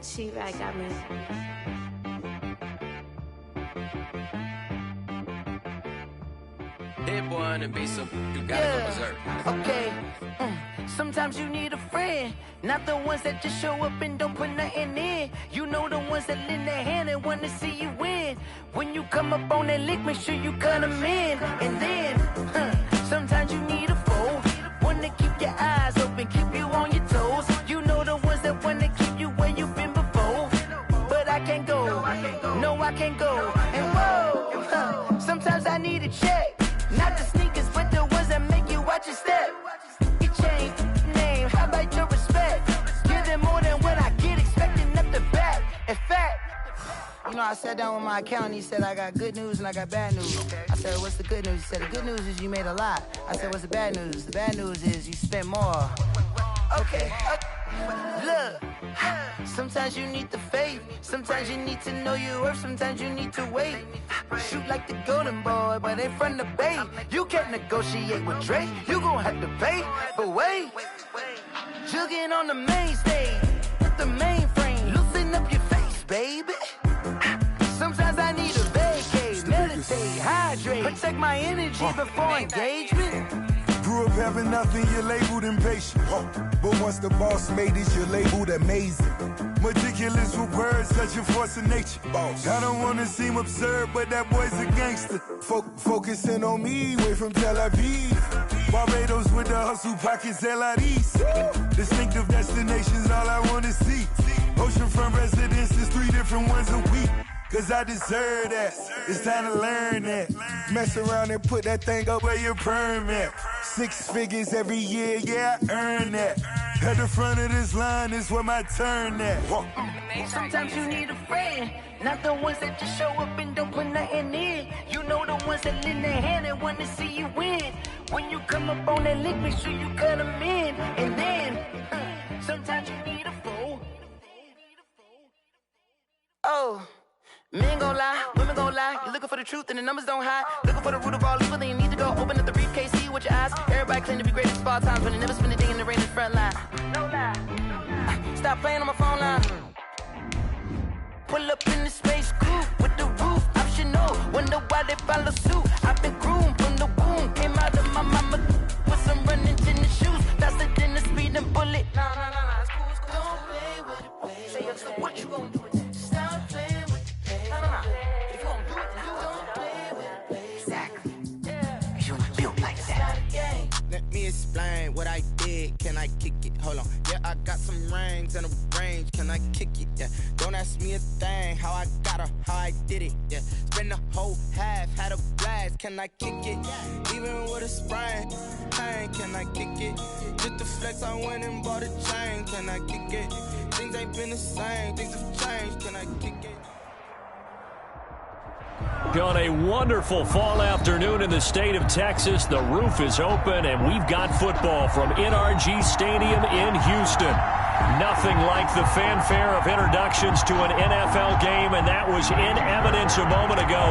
She got me. Hit boy and be some, you gotta go berserk. Okay. Sometimes you need a friend, not the ones that just show up and don't put nothing in. You know the ones that lend their hand and want to see you win. When you come up on that lick, make sure you cut them in. And then, sometimes you need a foe, one to keep your eyes open, keep you on your toes. You know the ones that want to keep you where you've been before. But I can't go, no I can't go. And whoa, sometimes I need a check, not the sneakers, but the ones that make you watch your step. Your chain, name, how about your respect? Give them more than what I get, expecting up the back. In fact, you know, I sat down with my accountant, he said I got good news and I got bad news. I said, what's the good news? He said, the good news is you made a lot. I said, what's the bad news? The bad news is you spent more. Okay, look, sometimes you need the faith, sometimes you need to know your worth, sometimes you need to wait. Shoot like the golden boy, but in front of the bay. You can't negotiate with Drake, you gon' have to pay. But wait, jugging on the main stage, with the mainframe, loosen up your face, baby. Sometimes I need a vacate, meditate, hydrate, protect my energy before engagement. Grew up having nothing, you're labeled impatient. But once the boss made it, you're labeled amazing. Meticulous with words, such a force of nature. I don't wanna seem absurd, but that boy's a gangster. Focusing on me, way from Tel Aviv. Barbados with the hustle pockets, LIDs. Distinctive destinations, all I wanna see. Oceanfront residences, 3 different ones a week. Cause I deserve that, it's time to learn that. Mess around and put that thing up where your perm at. 6 figures every year, yeah, I earn that. At the front of this line is where my turn at. Sometimes you need a friend, not the ones that just show up and don't put nothing in. You know the ones that lend their hand and want to see you win. When you come up on that lick, make sure you cut them in. And then, sometimes you need a foe. Oh. Men gon' lie, women gon' lie. You're looking for the truth and the numbers don't hide. Looking for the root of all evil, then you need to go open up the briefcase, see with your eyes. Everybody claim to be greatest of all times, but they never spend a day in the rain in the front line. No lie. Stop playing on my phone line. Pull up in the space coupe with the roof optional. Wonder why they follow suit. I've been groomed from the womb. Came out of my mama with some running tennis shoes. Faster than the speeding bullet. Nah, it's cool, it's cool. Don't play with it, play. So what you gon' do with it? Stop playing. If you don't do it, you don't play with it. Exactly. Cause you ain't built like that. Let me explain what I did. Can I kick it? Hold on. Yeah, I got some rings and a range. Can I kick it? Yeah. Don't ask me a thing. How I got her, how I did it. Yeah. Spend the whole half, had a blast. Can I kick it? Even with a sprain. Pain, can I kick it? Just the flex, I went and bought a chain. Can I kick it? Things ain't been the same. Things have changed. Can I kick it? On a wonderful fall afternoon in the state of Texas, the roof is open, and we've got football from NRG Stadium in Houston. Nothing like the fanfare of introductions to an NFL game, and that was in evidence a moment ago.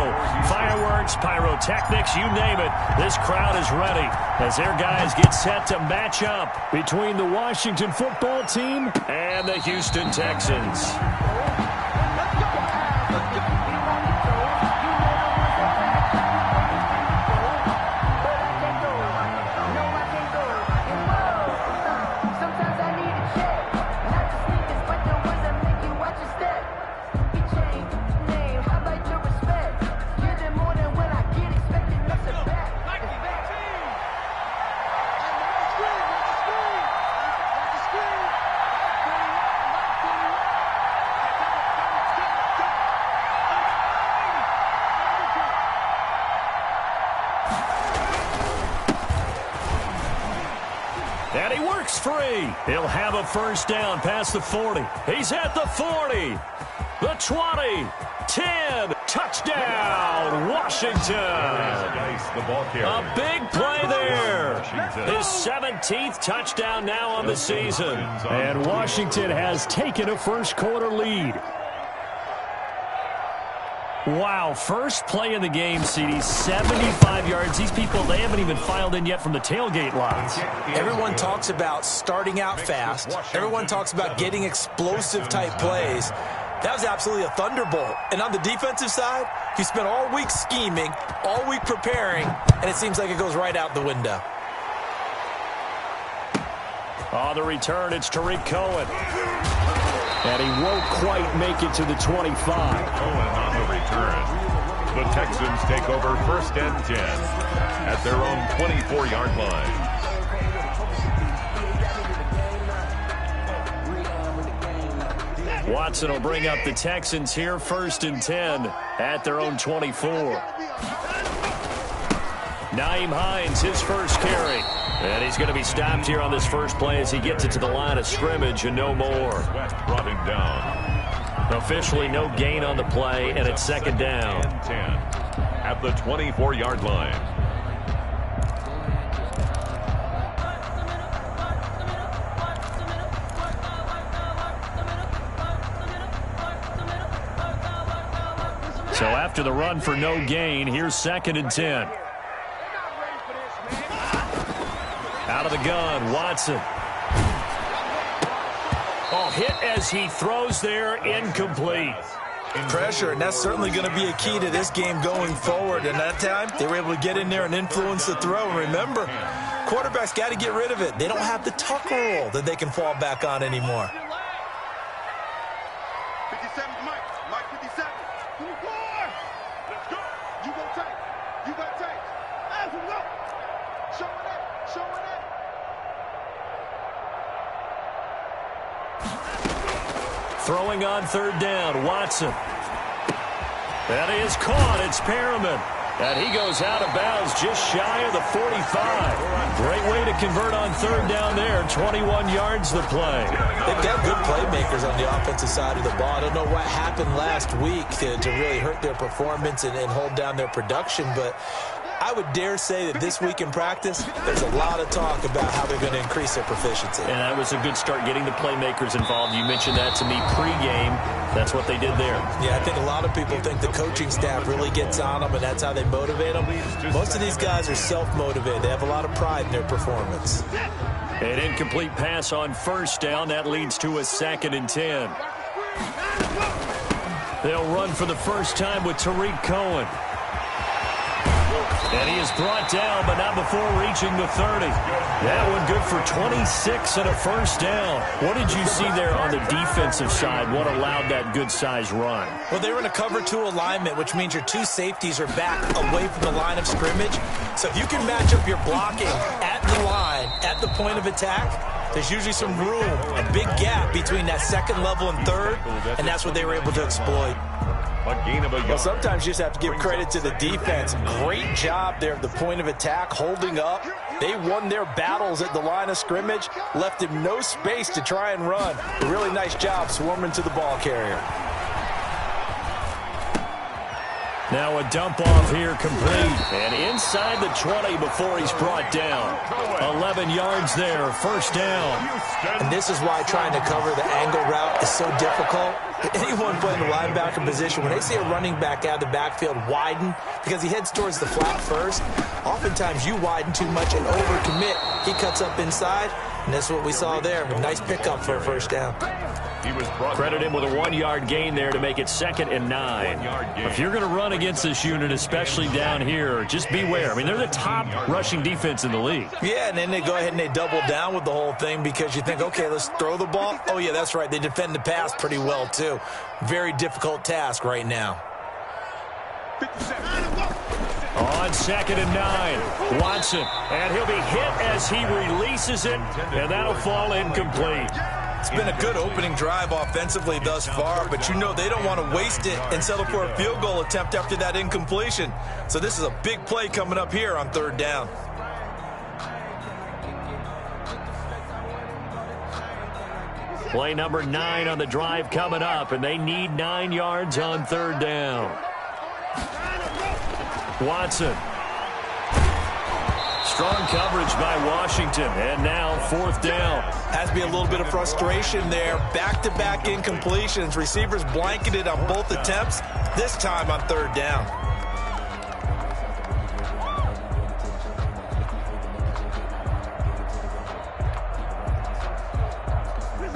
Fireworks, pyrotechnics, you name it. This crowd is ready as their guys get set to match up between the Washington football team and the Houston Texans. And he works free. He'll have a first down past the 40. He's at the 40, the 20, 10, touchdown, Washington. A big play there. His 17th touchdown now on the season. And Washington has taken a first quarter lead. Wow, first play of the game, CD, 75 yards. These people, they haven't even filed in yet from the tailgate lines. Everyone talks about starting out fast. Everyone talks about getting explosive-type plays. That was absolutely a thunderbolt. And on the defensive side, you spent all week scheming, all week preparing, and it seems like it goes right out the window. On the return, it's Tariq Cohen. And he won't quite make it to the 25. Cohen on the return. The Texans take over 1st and 10 at their own 24-yard line. Watson will bring up the Texans here, 1st and 10 at their own 24. Nyheim Hines, his first carry. And he's going to be stopped here on this first play as he gets it to the line of scrimmage and no more. Sweat brought him down. Officially no gain on the play, and it's 2nd down. 10 at the 24-yard line. So after the run for no gain, here's 2nd and 10. Out of the gun, Watson. Oh, hit as he throws there, incomplete. Pressure, and that's certainly going to be a key to this game going forward. And that time, they were able to get in there and influence the throw. And remember, quarterbacks got to get rid of it. They don't have the tuck rule that they can fall back on anymore. 57, Mike 57. Let's go. You go take. You got take. Let's go. Showing it. Showing it. Throwing on 3rd down, Watson. That is caught. It's Perriman. And he goes out of bounds just shy of the 45. Great way to convert on 3rd down there. 21 yards the play. They've got good playmakers on the offensive side of the ball. I don't know what happened last week to really hurt their performance and hold down their production, but I would dare say that this week in practice, there's a lot of talk about how they're going to increase their proficiency. And that was a good start, getting the playmakers involved. You mentioned that to me pregame. That's what they did there. Yeah, I think a lot of people think the coaching staff really gets on them, and that's how they motivate them. Most of these guys are self-motivated. They have a lot of pride in their performance. An incomplete pass on 1st down. That leads to a 2nd and 10. They'll run for the first time with Tariq Cohen. And he is brought down, but not before reaching the 30. That one good for 26 and a 1st down. What did you see there on the defensive side? What allowed that good-sized run? Well, they were in a cover 2 alignment, which means your 2 safeties are back away from the line of scrimmage. So if you can match up your blocking at the line, at the point of attack, there's usually some room, a big gap between that 2nd level and 3rd, and that's what they were able to exploit. Well, sometimes you just have to give credit to the defense. Great job there at the point of attack, holding up. They won their battles at the line of scrimmage, left him no space to try and run. A really nice job swarming to the ball carrier. Now a dump off here complete. And inside the 20 before he's brought down. 11 yards there, 1st down. And this is why trying to cover the angle route is so difficult. Anyone playing the linebacker position, when they see a running back out of the backfield widen, because he heads towards the flat first, oftentimes you widen too much and overcommit. He cuts up inside, and that's what we saw there. A nice pickup for a 1st down. Credit him with a 1-yard gain there to make it 2nd and 9. If you're going to run against this unit, especially down here, just beware. I mean, they're the top rushing defense in the league. Yeah, and then they go ahead and they double down with the whole thing because you think, okay, let's throw the ball. Oh, yeah, that's right. They defend the pass pretty well, too. Very difficult task right now. On 2nd and 9, Watson. And he'll be hit as he releases it, and that'll fall incomplete. It's been a good opening drive offensively thus far, but you know they don't want to waste it and settle for a field goal attempt after that incompletion. So this is a big play coming up here on 3rd down. Play number 9 on the drive coming up, and they need 9 yards on 3rd down. Watson. Strong coverage by Washington, and now 4th down. Has to be a little bit of frustration there. Back-to-back incompletions. Receivers blanketed on both attempts. This time on 3rd down.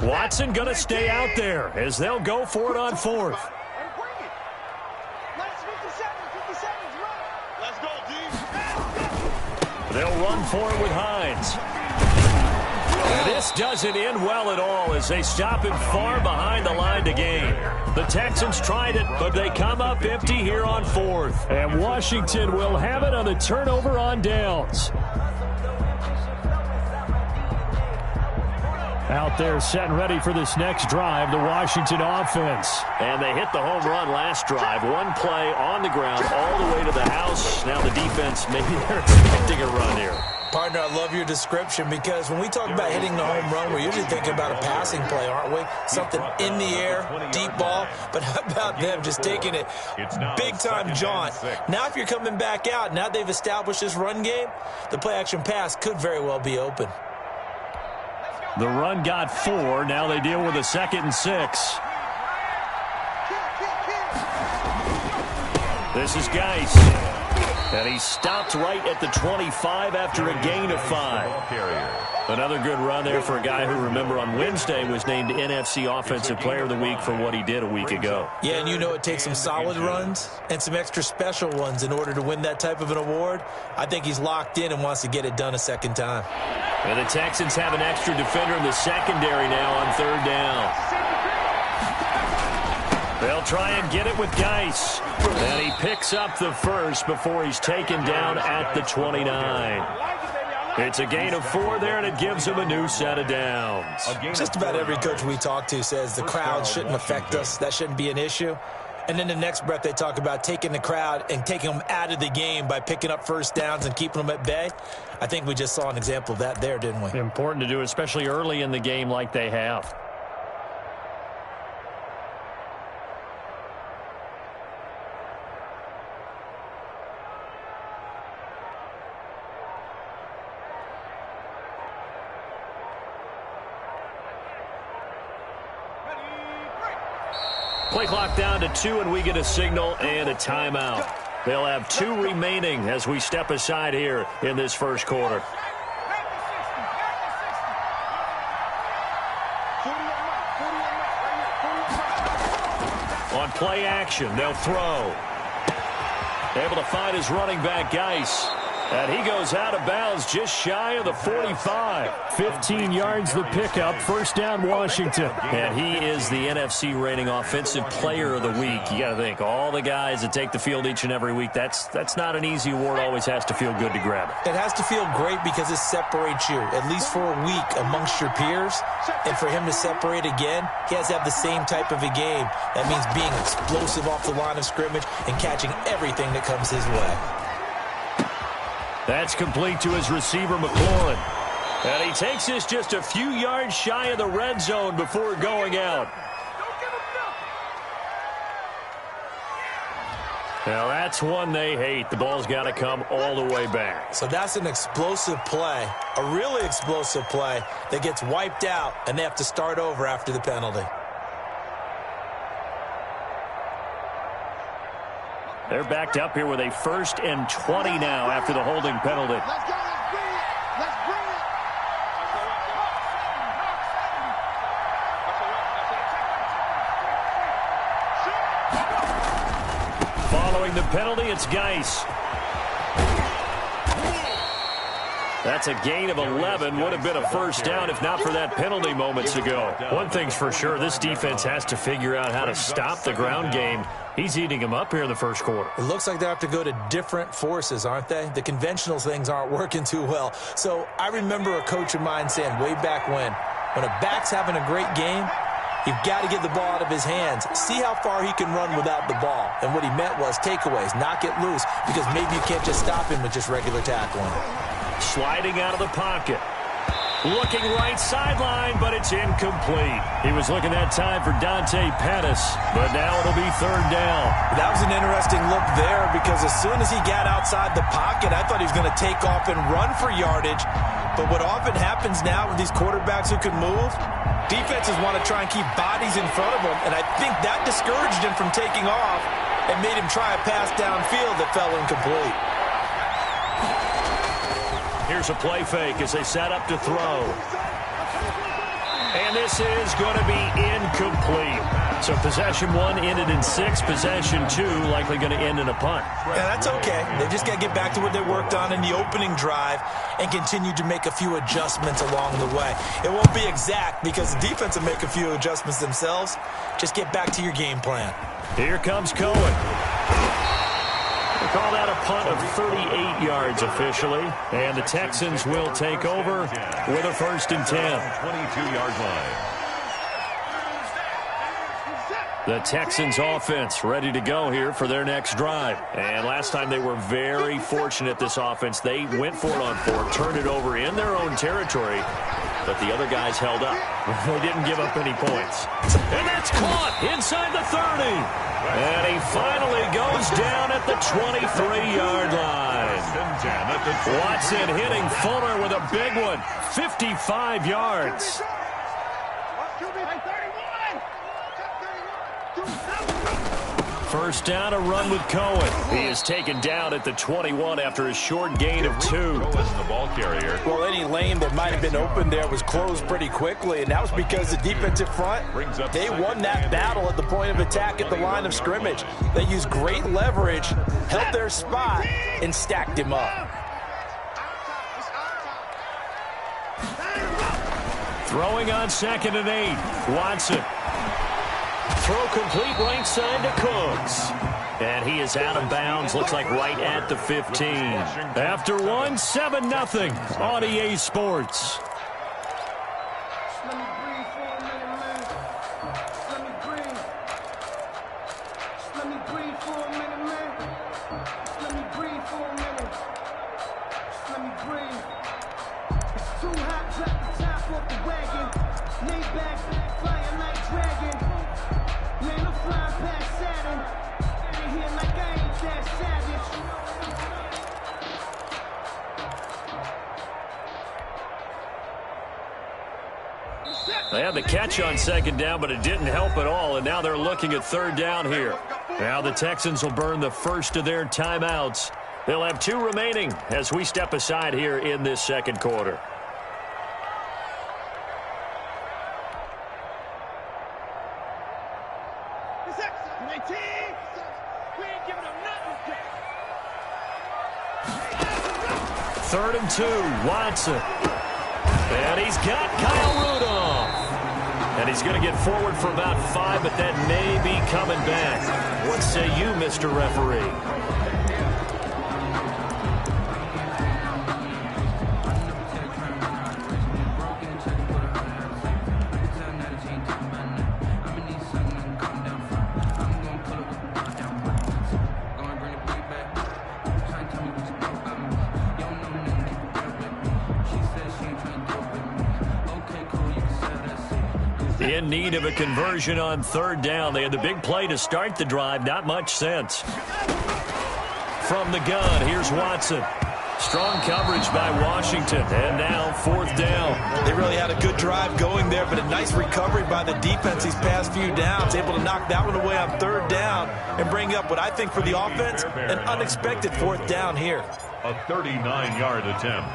Watson going to stay out there as they'll go for it on 4th. They'll run for it with Hines. And this doesn't end well at all as they stop him far behind the line to gain. The Texans tried it, but they come up empty here on 4th. And Washington will have it on the turnover on downs. Out there set and ready for this next drive, the Washington offense. And they hit the home run last drive. One play on the ground all the way to the house. Now the defense, maybe they're expecting a run here. Partner, I love your description because when we talk about hitting the home run, we're usually thinking about a passing play, aren't we? Something in the air, deep ball. But how about them just taking it big-time jaunt? Now if you're coming back out, now they've established this run game, the play-action pass could very well be open. The run got 4. Now they deal with a 2nd and 6. This is Geis. And he stopped right at the 25 after a gain of 5. Another good run there for a guy who, remember, on Wednesday was named NFC Offensive Player of the Week for what he did a week ago. Yeah, and you know it takes some solid runs and some extra special ones in order to win that type of an award. I think he's locked in and wants to get it done a second time. And the Texans have an extra defender in the secondary now on 3rd down. They'll try and get it with Geis. And he picks up the first before he's taken down at the 29. It's a gain of 4 there, and it gives him a new set of downs. Just about every coach we talk to says the crowd shouldn't affect us. That shouldn't be an issue. And then the next breath they talk about taking the crowd and taking them out of the game by picking up first downs and keeping them at bay. I think we just saw an example of that there, didn't we? Important to do, especially early in the game like they have. Play clock down to 2, and we get a signal and a timeout. They'll have 2 remaining as we step aside here in this first quarter. On play action, they'll throw. Able to find his running back, Geis. And he goes out of bounds just shy of the 45. 15 yards the pickup. First down, Washington. And he is the NFC reigning offensive player of the week. You got to think, all the guys that take the field each and every week, that's not an easy award. Always has to feel good to grab it. It has to feel great because it separates you, at least for a week, amongst your peers. And for him to separate again, he has to have the same type of a game. That means being explosive off the line of scrimmage and catching everything that comes his way. That's complete to his receiver, McLaurin. And he takes this just a few yards shy of the red zone before going out. Now, that's one they hate. The ball's got to come all the way back. So that's an explosive play, a really explosive play that gets wiped out, and they have to start over after the penalty. They're backed up here with a 1st and 20 now after the holding penalty. Let's go, let's bring it. Let's bring it. Following the penalty, it's Geis. That's a gain of 11. Would have been a first down if not for that penalty moments ago. One thing's for sure, this defense has to figure out how to stop the ground game. He's eating him up here in the first quarter. It looks like they have to go to different forces, aren't they? The conventional things aren't working too well. So I remember a coach of mine saying way back when a back's having a great game, you've got to get the ball out of his hands. See how far he can run without the ball. And what he meant was takeaways, knock it loose, because maybe you can't just stop him with just regular tackling. Sliding out of the pocket. Looking right sideline, but it's incomplete. He was looking that time for Dante Pettis, but now it'll be 3rd down. That was an interesting look there because as soon as he got outside the pocket, I thought he was going to take off and run for yardage. But what often happens now with these quarterbacks who can move, defenses want to try and keep bodies in front of them, and I think that discouraged him from taking off. and made him try a pass downfield that fell incomplete. Here's a play fake as they set up to throw. And this is going to be incomplete. So possession 1 ended in 6. Possession 2 likely going to end in a punt. Yeah, that's okay. They just got to get back to what they worked on in the opening drive and continue to make a few adjustments along the way. It won't be exact because the defense will make a few adjustments themselves. Just get back to your game plan. Here comes Cohen. They call that a punt of 38 yards officially. And the Texans will take over with a 1st and 10. 22-yard line. The Texans offense ready to go here for their next drive. And last time they were very fortunate, this offense. They went for it on 4, turned it over in their own territory, but the other guys held up. They didn't give up any points. And that's caught inside the 30. And he finally goes down at the 23-yard line. Watson hitting Fuller with a big one. 55 yards. First down, a run with Cohen. He is taken down at the 21 after a short gain of 2. Cohen's the ball carrier. Well, any lane that might have been open there was closed pretty quickly, and that was because the defensive front, they won that battle at the point of attack at the line of scrimmage. They used great leverage, held their spot, and stacked him up. Throwing on 2nd and 8. Watson. Throw complete right side to Cooks. And he is out of bounds. Looks like right at the 15. After 1, 7-0 on EA Sports. Let me breathe for a minute, man. Let me breathe. Let me breathe for a minute, man. Let me breathe for a minute. Let me breathe. It's too hot, drop the top off the wagon. Lay back, flying like dragon. Man, I'm flying past Saturn. In here like I ain't that savage. They had the catch on 2nd down, but it didn't help at all, and now they're looking at 3rd down here. Now the Texans will burn the first of their timeouts. They'll have 2 remaining as we step aside here in this 2nd quarter. Third and 2, Watson. And he's got Kyle Rudolph. And he's going to get forward for about 5, but that may be coming back. What say you, Mr. Referee? In need of a conversion on 3rd down. They had the big play to start the drive. Not much sense. From the gun, here's Watson. Strong coverage by Washington. And now 4th down. They really had a good drive going there, but a nice recovery by the defense these past few downs. Able to knock that one away on 3rd down and bring up what I think for the offense, an unexpected 4th down here. A 39-yard attempt.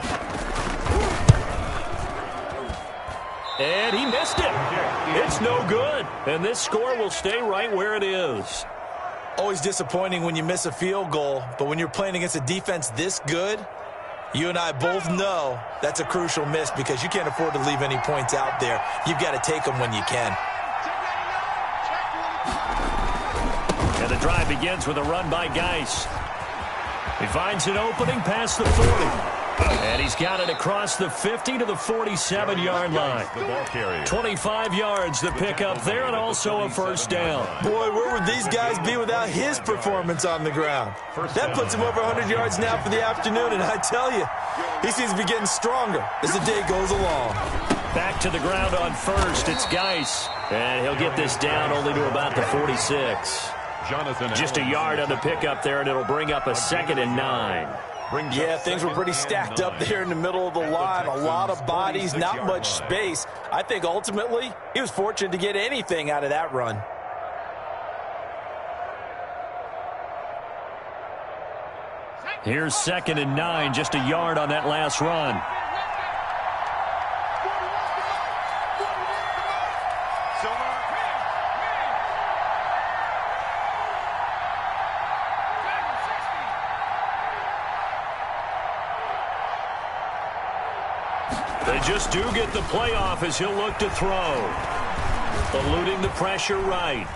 And he missed it. It's no good. And this score will stay right where it is. Always disappointing when you miss a field goal, but when you're playing against a defense this good, you and I both know that's a crucial miss because you can't afford to leave any points out there. You've got to take them when you can. And the drive begins with a run by Geis. He finds an opening past the 40. And he's got it across the 50 to the 47-yard line. 25 yards to pick up there and also a 1st down. Boy, where would these guys be without his performance on the ground? That puts him over 100 yards now for the afternoon, and I tell you, he seems to be getting stronger as the day goes along. Back to the ground on 1st, it's Geis. And he'll get this down only to about the 46. Just a yard on the pickup there, and it'll bring up a 2nd and 9. Yeah, things were pretty stacked up there in the middle of the line. A lot of bodies, not much space. I think ultimately he was fortunate to get anything out of that run. Here's 2nd and 9, just a yard on that last run. They just do get the playoff as he'll look to throw. Eluding the pressure right.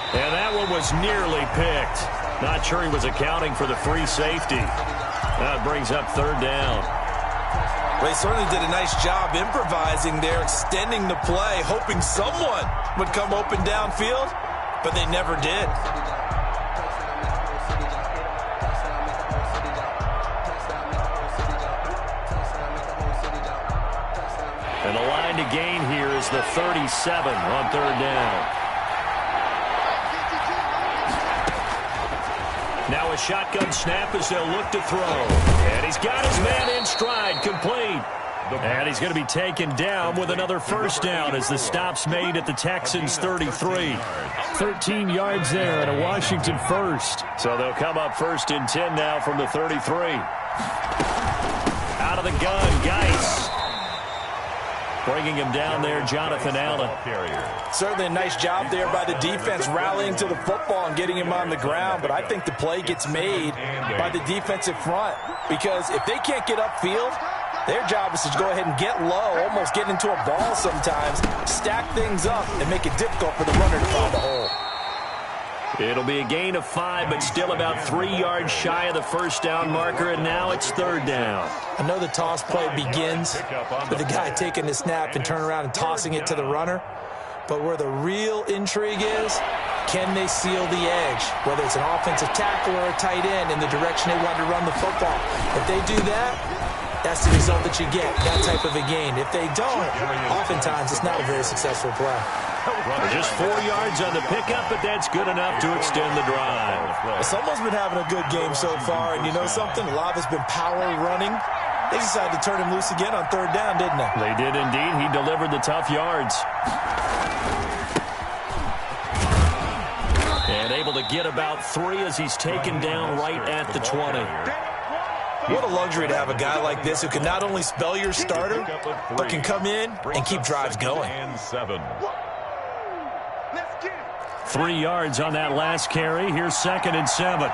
And that one was nearly picked. Not sure he was accounting for the free safety. That brings up 3rd down. They certainly did a nice job improvising there, extending the play, hoping someone would come open downfield, but they never did. And the line to gain here is the 37 on 3rd down. Now a shotgun snap as they'll look to throw. And he's got his man in stride, complete. And he's going to be taken down with another 1st down as the stop's made at the Texans' 33. 13 yards there and a Washington 1st. So they'll come up 1st and 10 now from the 33. Out of the gun, Geis. Bringing him down there, Jonathan Allen. Certainly a nice job there by the defense rallying to the football and getting him on the ground, but I think the play gets made by the defensive front because if they can't get upfield, their job is to go ahead and get low, almost get into a ball sometimes, stack things up, and make it difficult for the runner to find a hole. It'll be a gain of 5, but still about 3 yards shy of the 1st down marker, and now it's 3rd down. I know the toss play begins with the guy taking the snap and turning around and tossing it to the runner, but where the real intrigue is, can they seal the edge, whether it's an offensive tackle or a tight end in the direction they want to run the football. If they do that, that's the result that you get, that type of a gain. If they don't, oftentimes it's not a very successful play. Just 4 yards on the pickup, but that's good enough to extend the drive. Someone's been having a good game so far, and you know something? A lot of it's been power running. They decided to turn him loose again on 3rd down, didn't they? They did indeed. He delivered the tough yards. And able to get about 3 as he's taken down right at the 20. What a luxury to have a guy like this who can not only spell your starter, but can come in and keep drives going. 3 yards on that last carry. Here's 2nd and 7.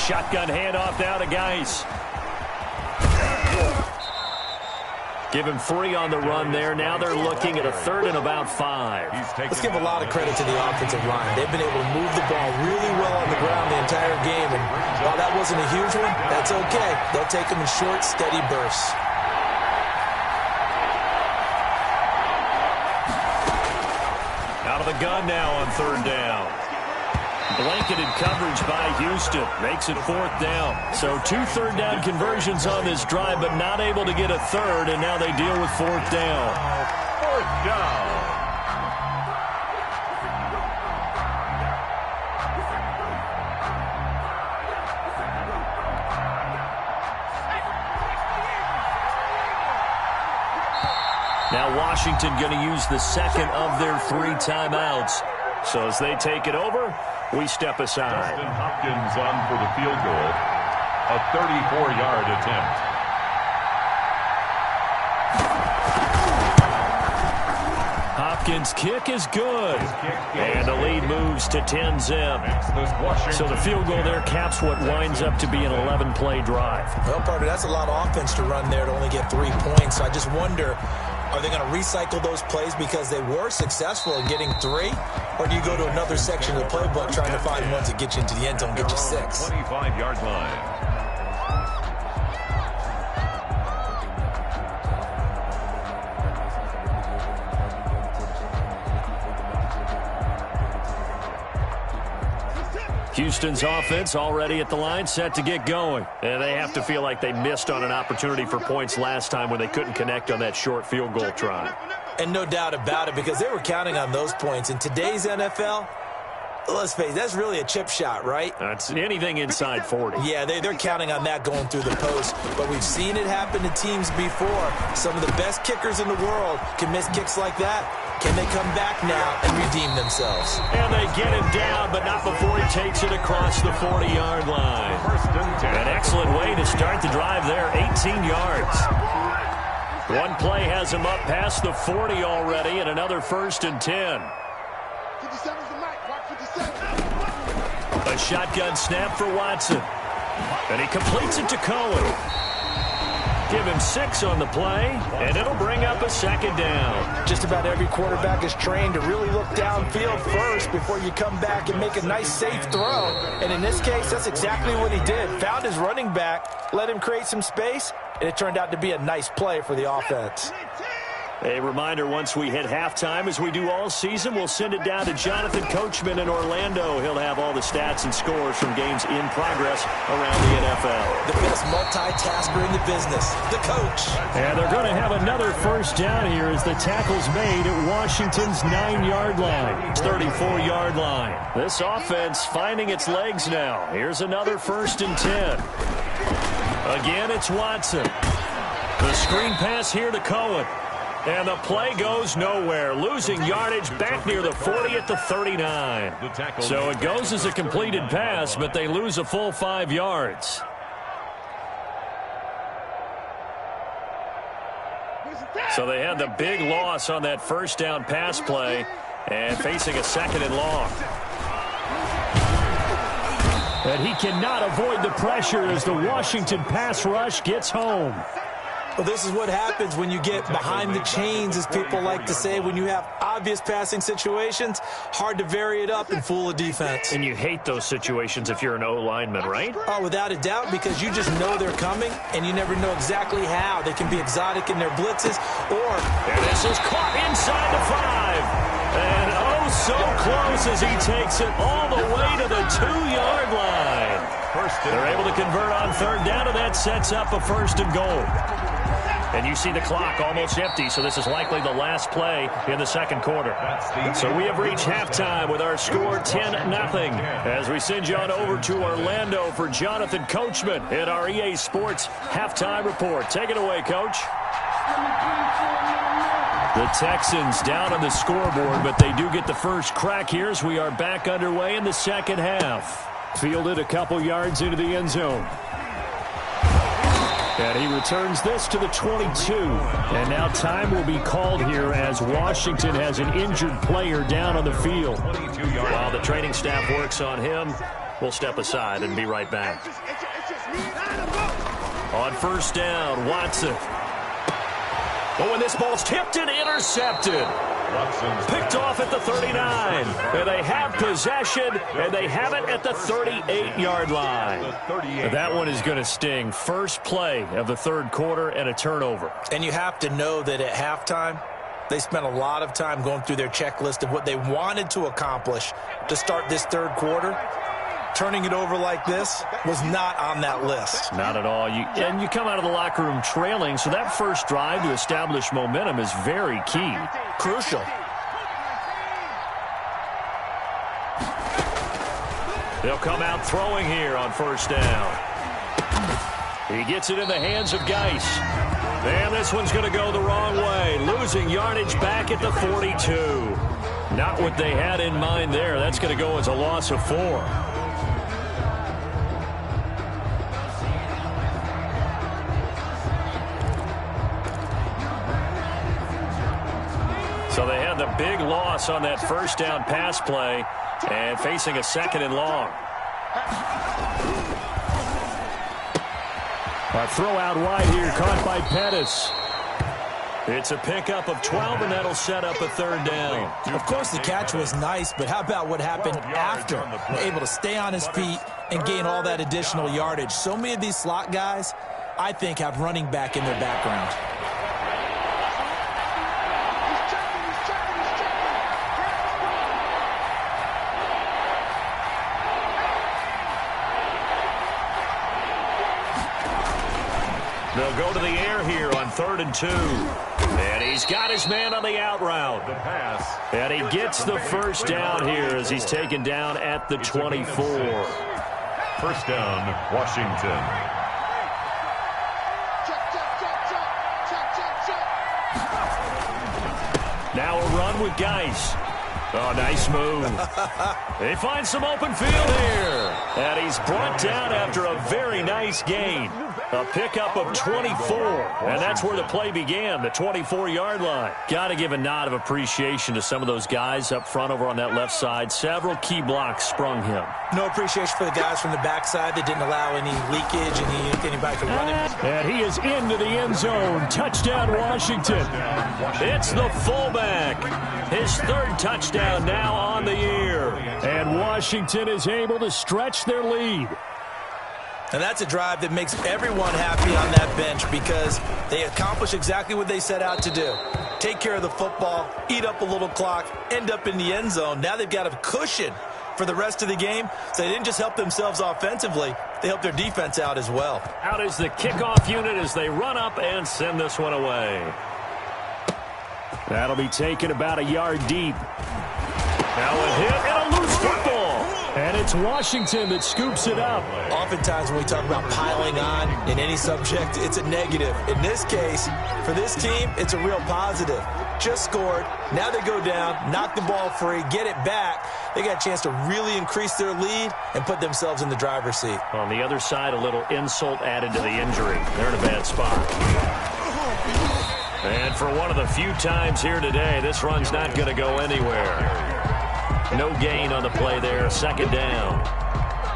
Shotgun handoff now to Geis. Give him 3 on the run there. Now they're looking at a 3rd and about 5. Let's give a lot of credit to the offensive line. They've been able to move the ball really well on the ground the entire game. And while that wasn't a huge one, that's okay. They'll take them in short, steady bursts. Out of the gun now on 3rd down. Blanketed coverage by Houston. Makes it 4th down. So 2 3rd down conversions on this drive, but not able to get a 3rd, and now they deal with 4th down. 4th down. Now Washington going to use the 2nd of their 3 timeouts. So as they take it over, we step aside. Dustin Hopkins on for the field goal. A 34-yard attempt. Hopkins' kick is good. And the lead moves to 10-zip. So the field goal there caps what winds up to be an 11-play drive. Well, partner, that's a lot of offense to run there to only get 3 points. So I just wonder, are they going to recycle those plays because they were successful in getting 3? Or do you go to another section of the playbook trying to find ones that get you into the end zone and get you 6? 25-yard line. Houston's offense already at the line, set to get going. And they have to feel like they missed on an opportunity for points last time when they couldn't connect on that short field goal try. And no doubt about it, because they were counting on those points. In today's NFL, Let's face it, that's really a chip shot, right? That's anything inside 40. Yeah, they're counting on that going through the post. But we've seen it happen to teams before. Some of the best kickers in the world can miss kicks like that. Can they come back now and redeem themselves? And they get him down, but not before he takes it across the 40-yard line. An excellent way to start the drive there, 18 yards. One play has him up past the 40 already, and another 1st and 10. 57's the mic. Watch 57. A shotgun snap for Watson. And he completes it to Cohen. Give him 6 on the play, and it'll bring up a 2nd down. Just about every quarterback is trained to really look downfield first before you come back and make a nice, safe throw. And in this case, that's exactly what he did. Found his running back, let him create some space, and it turned out to be a nice play for the offense. A reminder, once we hit halftime, as we do all season, we'll send it down to Jonathan Coachman in Orlando. He'll have all the stats and scores from games in progress around the NFL. The best multitasker in the business, the coach. And they're going to have another 1st down here as the tackle's made at Washington's 9-yard line. 34-yard line. This offense finding its legs now. Here's another 1st and 10. Again, it's Watson. The screen pass here to Cohen. And the play goes nowhere, losing yardage back near the 40 at the 39. So it goes as a completed pass, but they lose a full 5 yards. So they had the big loss on that 1st down pass play and facing a 2nd and long. And he cannot avoid the pressure as the Washington pass rush gets home. Well, this is what happens when you get behind the chains, as people like to say. When you have obvious passing situations, hard to vary it up and fool a defense. And you hate those situations if you're an O-lineman, right? Oh, without a doubt, because you just know they're coming, and you never know exactly how. They can be exotic in their blitzes, or... And this is caught inside the 5. And oh, so close as he takes it all the way to the 2-yard line. They're able to convert on 3rd down, and that sets up a 1st and goal. And you see the clock almost empty, so this is likely the last play in the 2nd quarter. So we have reached halftime with our score 10-0. As we send you on over to Orlando for Jonathan Coachman in our EA Sports Halftime Report. Take it away, Coach. The Texans down on the scoreboard, but they do get the first crack here as we are back underway in the 2nd half. Fielded a couple yards into the end zone. And he returns this to the 22. And now time will be called here as Washington has an injured player down on the field. While the training staff works on him, we'll step aside and be right back. On 1st down, Watson. Oh, and this ball's tipped and intercepted. Picked off at the 39. And they have possession, and they have it at the 38-yard line. That one is going to sting. First play of the 3rd quarter and a turnover. And you have to know that at halftime, they spent a lot of time going through their checklist of what they wanted to accomplish to start this 3rd quarter. Turning it over like this was not on that list. Not at all. And you come out of the locker room trailing, so that first drive to establish momentum is very key. Crucial. They'll come out throwing here on 1st down. He gets it in the hands of Geis. And this one's going to go the wrong way, losing yardage back at the 42. Not what they had in mind there. That's going to go as a loss of 4. So they had the big loss on that 1st down pass play and facing a 2nd and long. A throw out wide here caught by Pettis. It's a pickup of 12, and that'll set up a 3rd down. Of course, the catch was nice, but how about what happened after? Able to stay on his feet and gain all that additional yardage. So many of these slot guys, I think, have running back in their background. They'll go to the air here on 3rd and 2. And he's got his man on the out route. The pass. And he gets the first down here as he's taken down at the 24. First down, Washington. Now a run with Geis. Oh, nice move. They find some open field here. And he's brought down after a very nice gain. A pickup of 24. And that's where the play began, the 24-yard line. Got to give a nod of appreciation to some of those guys up front over on that left side. Several key blocks sprung him. No appreciation for the guys from the backside that didn't allow any leakage and anybody could run him. And he is into the end zone. Touchdown, Washington. It's the fullback. His 3rd touchdown now on the year. And Washington is able to stretch their lead. And that's a drive that makes everyone happy on that bench because they accomplish exactly what they set out to do. Take care of the football, eat up a little clock, end up in the end zone. Now they've got a cushion for the rest of the game. So they didn't just help themselves offensively, they helped their defense out as well. Out is the kickoff unit as they run up and send this one away. That'll be taken about a yard deep. Now a hit and a loose football. And it's Washington that scoops it up. Oftentimes when we talk about piling on in any subject, it's a negative. In this case, for this team, it's a real positive. Just scored. Now they go down, knock the ball free, get it back. They got a chance to really increase their lead and put themselves in the driver's seat. On the other side, a little insult added to the injury. They're in a bad spot. And for one of the few times here today, this run's not going to go anywhere. No gain on the play there. 2nd down.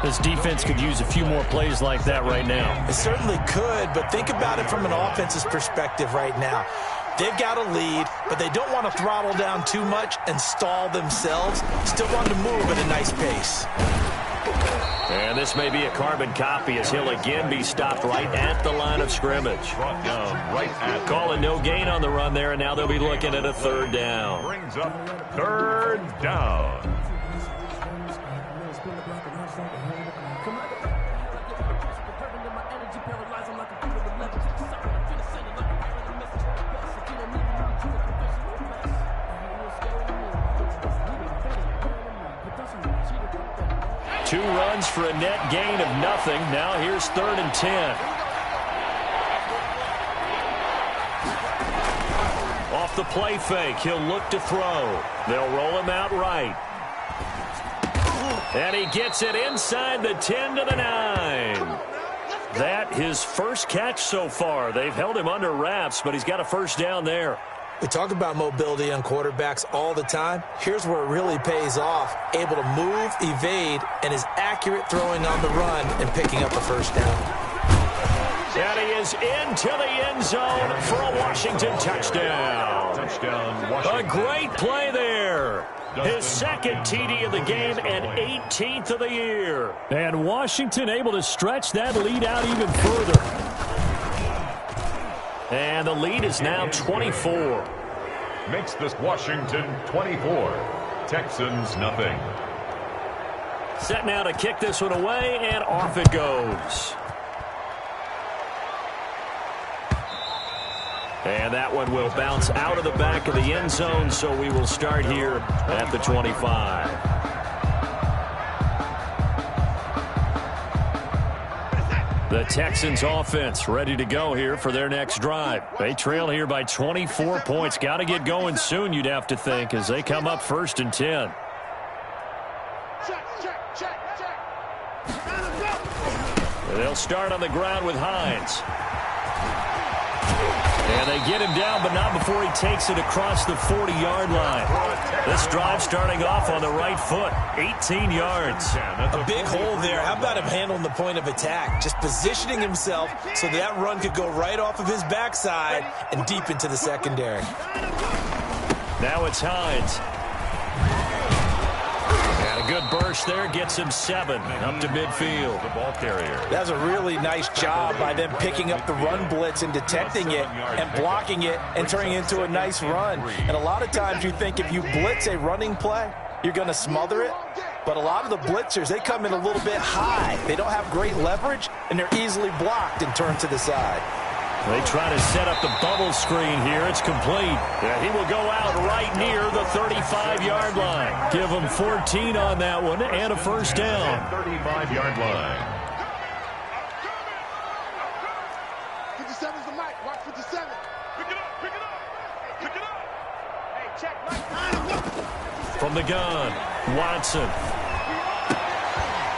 This defense could use a few more plays like that right now. It certainly could, but think about it from an offense's perspective right now. They've got a lead, but they don't want to throttle down too much and stall themselves. Still want to move at a nice pace. And this may be a carbon copy as he'll again be stopped right at the line of scrimmage. Calling no gain on the run there, and now they'll be looking at a 3rd down. Brings up 3rd down. Two runs for a net gain of nothing. Now here's 3rd and 10. Off the play fake, he'll look to throw. They'll roll him out right. And he gets it inside the 10 to the 9. That his first catch so far. They've held him under wraps, but he's got a first down there. We talk about mobility on quarterbacks all the time. Here's where it really pays off. Able to move, evade, and is accurate throwing on the run and picking up a first down. And he is into the end zone for a Washington touchdown. Touchdown, Washington. A great play there. His 2nd TD of the game and 18th of the year. And Washington able to stretch that lead out even further. And the lead is now 24. Makes this Washington 24. Texans nothing. Set now to kick this one away, and off it goes. And that one will bounce out of the back of the end zone, so we will start here at the 25. The Texans offense ready to go here for their next drive. They trail here by 24 points. Got to get going soon, you'd have to think, as they come up 1st and 10. And they'll start on the ground with Hines. And they get him down, but not before he takes it across the 40-yard line. This drive starting off on the right foot, 18 yards. A big hole there. How about him handling the point of attack? Just positioning himself so that run could go right off of his backside and deep into the secondary. Now it's Hines. And a good burst there gets him 7 up to midfield. The ball carrier. That was a really nice job by them picking up the run blitz and detecting it and blocking it and turning it into a nice run. And a lot of times you think if you blitz a running play, you're going to smother it. But a lot of the blitzers, they come in a little bit high. They don't have great leverage, and they're easily blocked and turned to the side. They try to set up the bubble screen here. It's complete. Yeah, he will go out right near the 35-yard line. Give him 14 on that one and a first down. 35-yard line. 57's the mic. Watch 57. Pick it up. Pick it up. Pick it up. Hey, check. From the gun, Watson.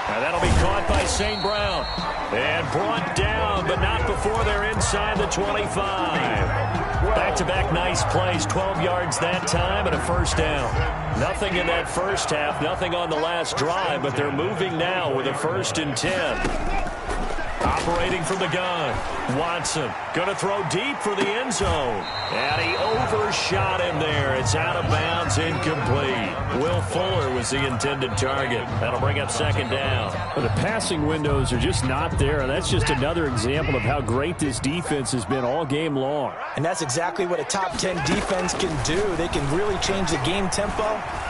Now that'll be caught by St. Brown. And brought down, but not before they're inside the 25. Back-to-back nice plays, 12 yards that time and a first down. Nothing in that first half, nothing on the last drive, but they're moving now with a 1st and 10. Operating from the gun, Watson going to throw deep for the end zone. And he overshot him there. It's out of bounds, incomplete. Will Fuller was the intended target. That'll bring up 2nd down. Well, the passing windows are just not there, and that's just another example of how great this defense has been all game long. And that's exactly what a top 10 defense can do. They can really change the game tempo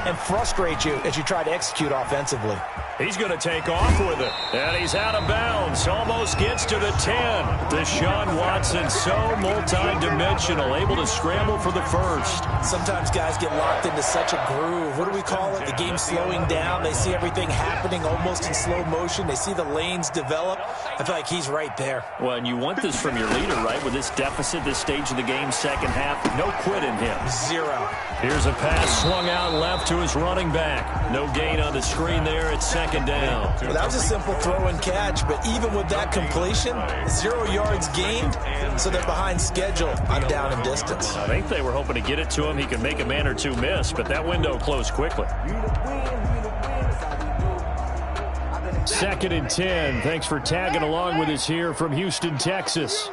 and frustrate you as you try to execute offensively. He's going to take off with it. And he's out of bounds. Almost gets to the 10. Deshaun Watson, so multi-dimensional, able to scramble for the first. Sometimes guys get locked into such a groove. What do we call it? The game's slowing down. They see everything happening almost in slow motion. They see the lanes develop. I feel like he's right there. Well, and you want this from your leader, right? With this deficit, this stage of the game, second half, no quit in him. 0. Here's a pass swung out left to his running back. No gain on the screen there. It's 2nd down. Well, that was a simple throw and catch, but even with that completion, 0 yards gained, so they're behind schedule on down and distance. I think they were hoping to get it to him. He could make a man or two miss, but that window closed quickly. 2nd and 10. Thanks for tagging along with us here from Houston, Texas.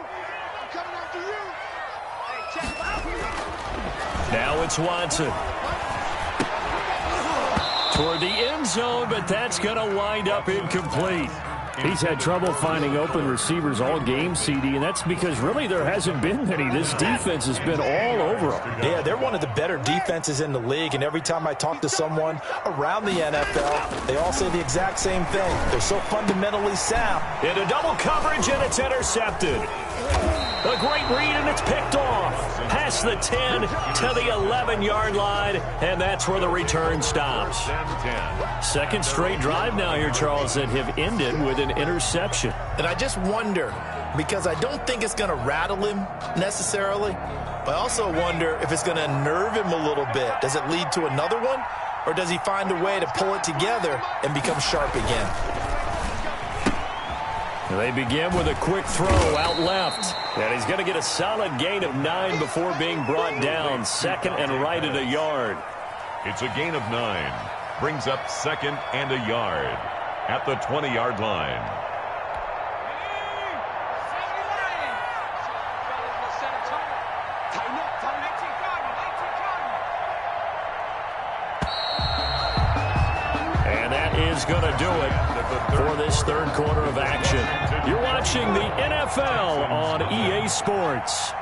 Now it's Watson. Toward the end zone, but that's going to wind up incomplete. He's had trouble finding open receivers all game, CD, and that's because really there hasn't been many. This defense has been all over them. Yeah, they're one of the better defenses in the league, and every time I talk to someone around the NFL, they all say the exact same thing. They're so fundamentally sound. Into double coverage, and it's intercepted. A great read, and it's picked off. Past the 10 to the 11-yard line, and that's where the return stops. 2nd straight drive now here, Charles, that have ended with an interception. And I just wonder, because I don't think it's going to rattle him necessarily, but I also wonder if it's going to nerve him a little bit. Does it lead to another one, or does he find a way to pull it together and become sharp again? They begin with a quick throw out left. And he's going to get a solid gain of 9 before being brought down. 2nd and right at a yard. It's a gain of 9. Brings up 2nd and a yard at the 20-yard line. And that is going to do it for this 3rd quarter of action. You're watching the NFL on EA Sports.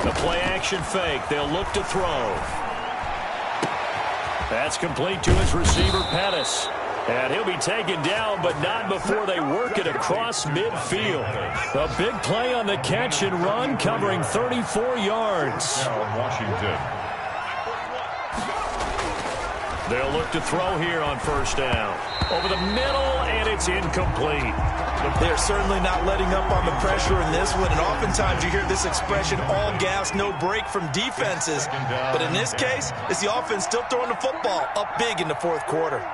The play-action fake. They'll look to throw. That's complete to his receiver, Pettis. And he'll be taken down, but not before they work it across midfield. A big play on the catch and run, covering 34 yards. Washington. They'll look to throw here on 1st down. Over the middle, and it's incomplete. They're certainly not letting up on the pressure in this one, and oftentimes you hear this expression, all gas, no break from defenses. But in this case, it's the offense still throwing the football up big in the 4th quarter.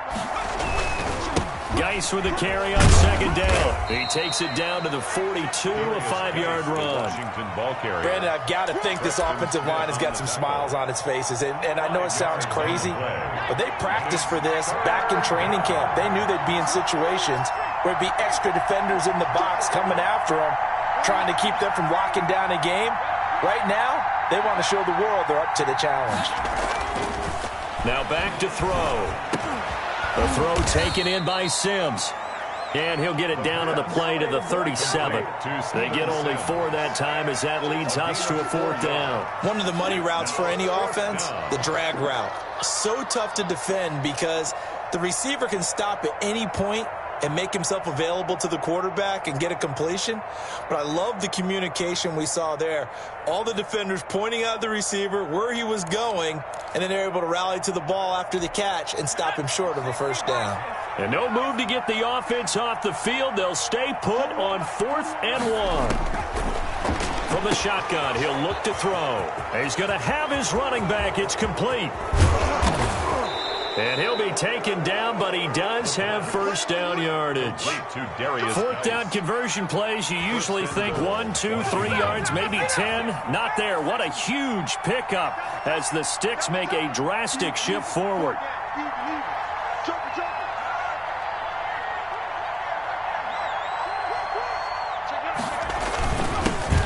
Geis with a carry on 2nd down. He takes it down to the 42, a 5-yard run. Washington ball carrier. Brandon, I've got to think this offensive line has got some smiles on its faces. And I know it sounds crazy, but they practiced for this back in training camp. They knew they'd be in situations where it'd be extra defenders in the box coming after them, trying to keep them from locking down a game. Right now, they want to show the world they're up to the challenge. Now back to throw. The throw taken in by Sims. And he'll get it down on the play to the 37. They get only 4 that time as that leads us to a 4th down. One of the money routes for any offense, the drag route. So tough to defend because the receiver can stop at any point and make himself available to the quarterback and get a completion. But I love the communication we saw there. All the defenders pointing out the receiver, where he was going, and then they're able to rally to the ball after the catch and stop him short of a first down. And no move to get the offense off the field. They'll stay put on 4th and 1. From the shotgun, he'll look to throw. He's going to have his running back. It's complete. And he'll be taken down, but he does have first down yardage. 4th down conversion plays, you usually think 1, 2, 3 yards, maybe 10. Not there. What a huge pickup as the Sticks make a drastic shift forward.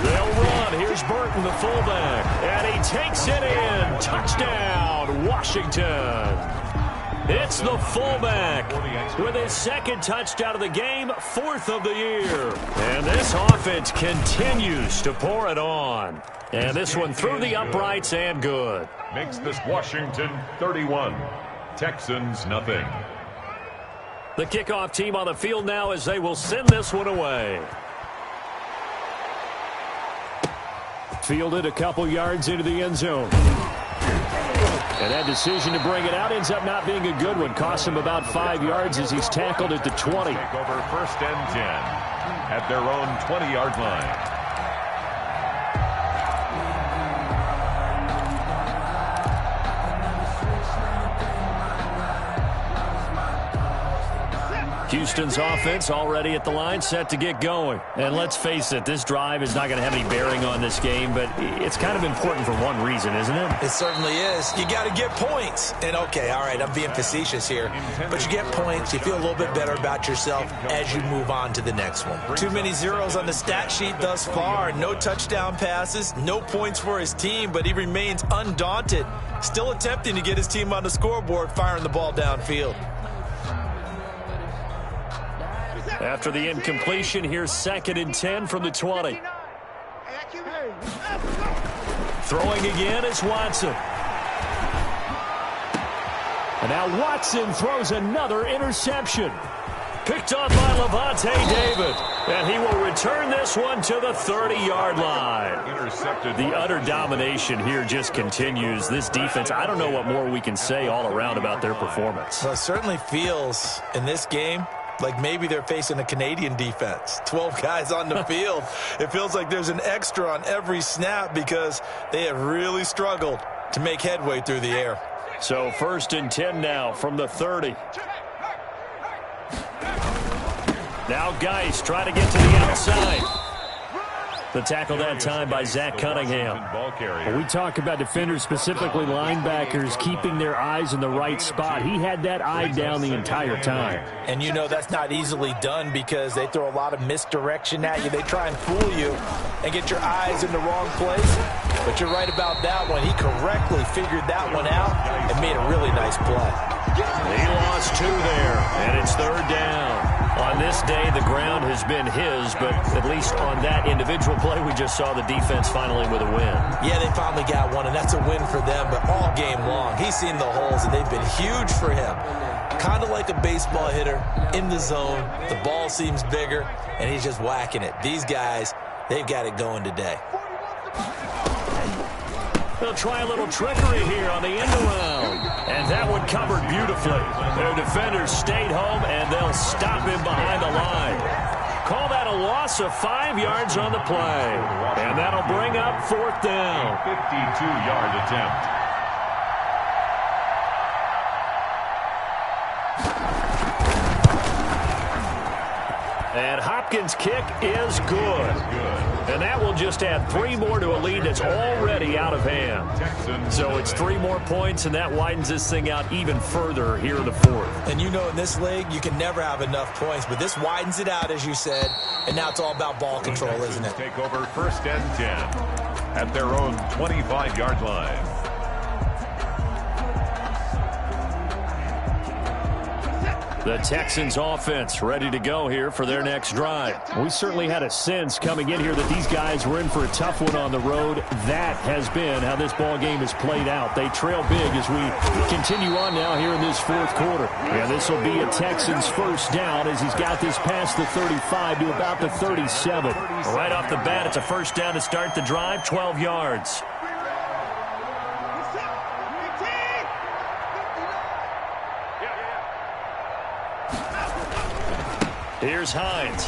They'll run. Here's Burton, the fullback, and he takes it in. Touchdown, Washington. It's the fullback with his 2nd touchdown of the game, 4th of the year. And this offense continues to pour it on. And this one through the uprights and good. Makes this Washington 31. Texans nothing. The kickoff team on the field now as they will send this one away. Fielded a couple yards into the end zone. And that decision to bring it out ends up not being a good one. Costs him about 5 yards as he's tackled at the 20. Take over 1st and 10 at their own 20-yard line. Houston's offense already at the line, set to get going. And let's face it, this drive is not going to have any bearing on this game, but it's kind of important for one reason, isn't it? It certainly is. You got to get points. And, okay, all right, I'm being facetious here. But you get points, you feel a little bit better about yourself as you move on to the next one. Too many zeros on the stat sheet thus far. No touchdown passes, no points for his team, but he remains undaunted. Still attempting to get his team on the scoreboard, firing the ball downfield. After the incompletion, here's 2nd and 10 from the 20. Throwing again is Watson. And now Watson throws another interception. Picked off by Lavonte David. And he will return this one to the 30-yard line. Intercepted. The utter domination here just continues. This defense, I don't know what more we can say all around about their performance. Well, it certainly feels in this game like maybe they're facing a Canadian defense. 12 guys on the field. It feels like there's an extra on every snap because they have really struggled to make headway through the air. So 1st and 10 now from the 30. Now Geis try to get to the outside. The tackle that time by Zach Cunningham. When we talk about defenders, specifically linebackers, keeping their eyes in the right spot, he had that eye down the entire time. And you know that's not easily done because they throw a lot of misdirection at you. They try and fool you and get your eyes in the wrong place. But you're right about that one. He correctly figured that one out and made a really nice play. He lost 2 there, and it's 3rd down. On this day, the ground has been his, but at least on that individual play, we just saw the defense finally with a win. Yeah, they finally got one, and that's a win for them, but all game long, he's seen the holes, and they've been huge for him. Kind of like a baseball hitter in the zone. The ball seems bigger, and he's just whacking it. These guys, they've got it going today. They'll try a little trickery here on the end around. And that one covered beautifully. Their defenders stayed home, and they'll stop him behind the line. Call that a loss of 5 yards on the play. And that'll bring up 4th down. 52-yard attempt. And Hopkins' kick is good. And that will just add 3 more to a lead that's already out of hand. So it's 3 more points, and that widens this thing out even further here in the 4th. And you know in this league, you can never have enough points, but this widens it out, as you said, and now it's all about ball control, isn't it? Take over 1st and 10 at their own 25-yard line. The Texans offense ready to go here for their next drive. We certainly had a sense coming in here that these guys were in for a tough one on the road. That has been how this ball game has played out. They trail big as we continue on now here in this fourth quarter. And this will be a Texans first down as he's got this past the 35 to about the 37. Right off the bat, it's a first down to start the drive, 12 yards. Here's Hines.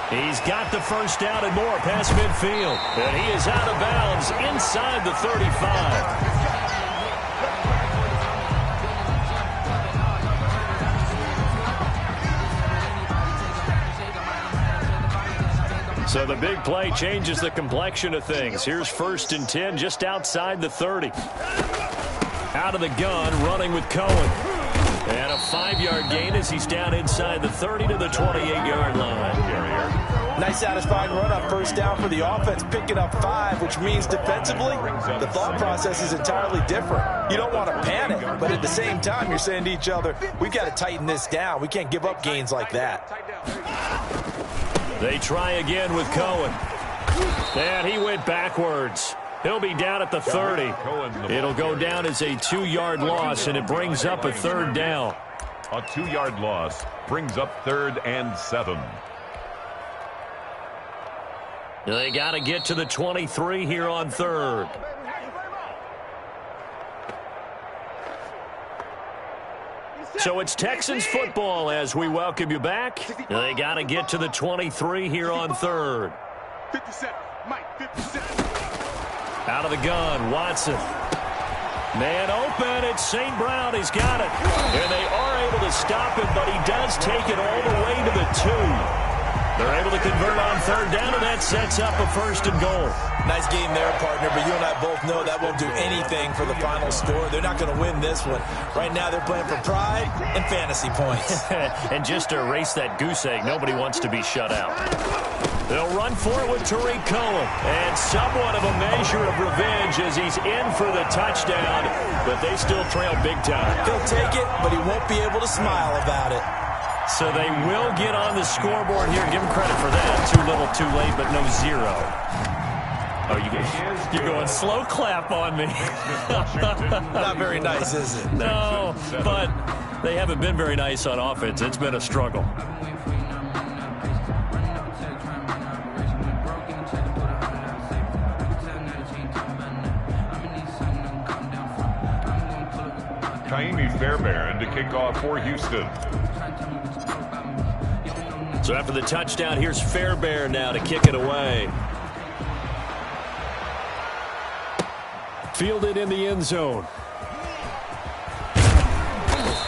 He's got the first down and more past midfield. And he is out of bounds inside the 35. So the big play changes the complexion of things. Here's 1st and 10 just outside the 30. Out of the gun, running with Cohen. And a 5-yard gain as he's down inside the 30 to the 28-yard line. Nice satisfying run on first down for the offense, picking up 5, which means defensively, the thought process is entirely different. You don't want to panic, but at the same time, you're saying to each other, we've got to tighten this down. We can't give up gains like that. They try again with Cohen. And he went backwards. He'll be down at the 30. It'll go down as a 2-yard loss, and it brings up a 3rd down. A 2-yard loss brings up 3rd and 7. They got to get to the 23 here on 3rd. So it's Texans football as we welcome you back. They got to get to the 23 here on 3rd. 57, Mike, 57. Out of the gun, Watson. Man open, it's St. Brown. He's got it. And they are able to stop him, but he does take it all the way to the 2. They're able to convert on 3rd down, and that sets up a 1st and goal. Nice game there, partner, but you and I both know that won't do anything for the final score. They're not going to win this one. Right now they're playing for pride and fantasy points. And just to erase that goose egg, nobody wants to be shut out. They'll run for it with Tariq Cohen. And somewhat of a measure of revenge as he's in for the touchdown, but they still trail big time. He'll take it, but he won't be able to smile about it. So they will get on the scoreboard here. Give him credit for that. Too little, too late, but no 0. Oh, you're going slow clap on me. Not very nice, is it? No, but they haven't been very nice on offense. It's been a struggle. Kaimi Fairbairn to kick off for Houston. So after the touchdown, here's Fairbairn now to kick it away. Fielded in the end zone.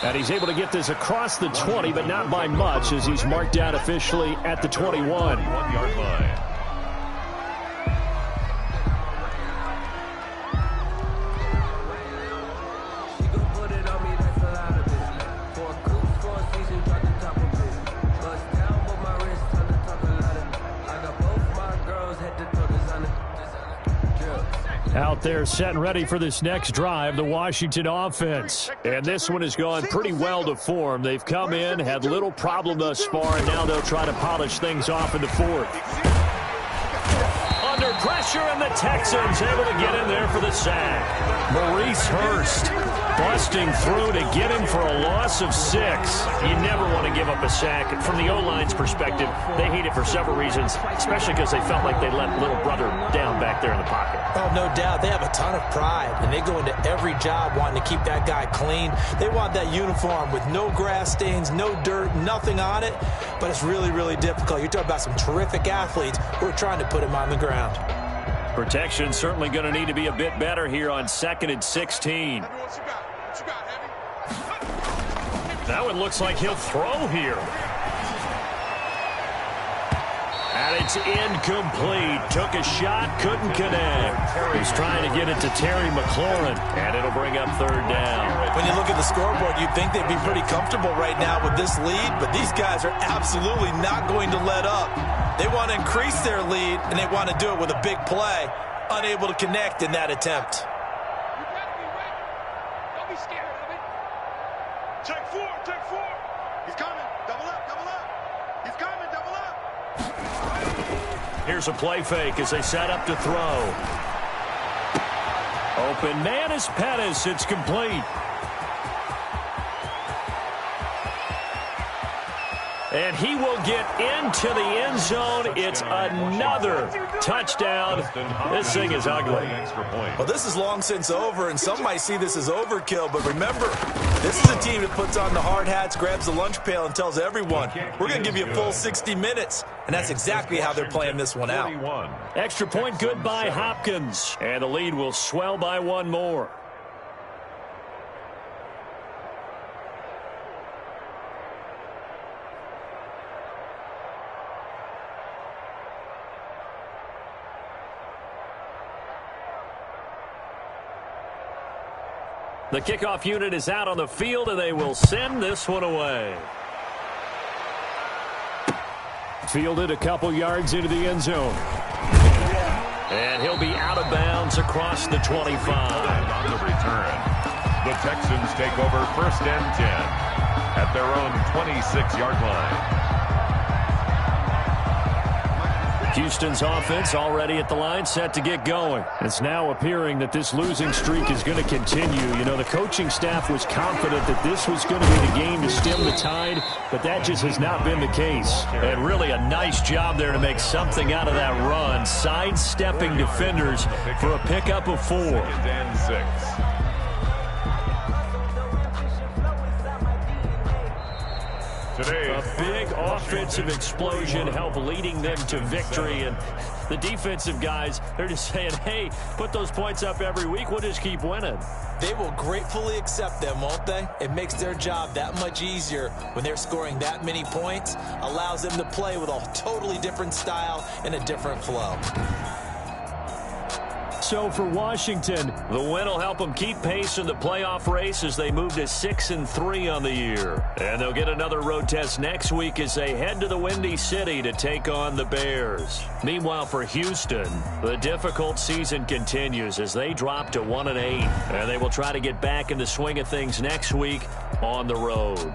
And he's able to get this across the 20, but not by much as he's marked out officially at the 21. 1-yard line. Out there set and ready for this next drive, the Washington offense. And this one has gone pretty well to form. They've come in, had little problem thus far, and now they'll try to polish things off in the 4th. Under pressure, and the Texans able to get in there for the sack. Maurice Hurst busting through to get him for a loss of 6. You never want to give up a sack. From the O-line's perspective, they hate it for several reasons, especially because they felt like they let little brother down back there in the pocket. Oh, no doubt. They have a ton of pride, and they go into every job wanting to keep that guy clean. They want that uniform with no grass stains, no dirt, nothing on it, but it's really, really difficult. You're talking about some terrific athletes who are trying to put him on the ground. Protection certainly going to need to be a bit better here on 2nd and 16. That one looks like he'll throw here. And it's incomplete. Took a shot, couldn't connect. He's trying to get it to Terry McLaurin, and it'll bring up 3rd down. When you look at the scoreboard, you'd think they'd be pretty comfortable right now with this lead, but these guys are absolutely not going to let up. They want to increase their lead, and they want to do it with a big play. Unable to connect in that attempt. You gotta be ready. Don't be scared of it. Check 4, check 4. Here's a play fake as they set up to throw. Open man is Pettis. It's complete. And he will get into the end zone. It's another touchdown. This thing is ugly. Well, this is long since over, and some might see this as overkill. But remember, this is a team that puts on the hard hats, grabs the lunch pail, and tells everyone, we're going to give you a full 60 minutes. And that's exactly how they're playing this one out. Extra point good by Hopkins. And the lead will swell by one more. The kickoff unit is out on the field, and they will send this one away. Fielded a couple yards into the end zone. And he'll be out of bounds across the 25. On the return, the Texans take over 1st and 10 at their own 26-yard line. Houston's offense already at the line, set to get going. It's now appearing that this losing streak is going to continue. You know, the coaching staff was confident that this was going to be the game to stem the tide, but that just has not been the case. And really a nice job there to make something out of that run, sidestepping defenders for a pickup of 4. 2nd and 6. A big offensive explosion helped leading them to victory. And the defensive guys, they're just saying, hey, put those points up every week. We'll just keep winning. They will gratefully accept them, won't they? It makes their job that much easier when they're scoring that many points. Allows them to play with a totally different style and a different flow. So for Washington, the win will help them keep pace in the playoff race as they move to 6-3 on the year. And they'll get another road test next week as they head to the Windy City to take on the Bears. Meanwhile, for Houston, the difficult season continues as they drop to 1-8. And they will try to get back in the swing of things next week on the road.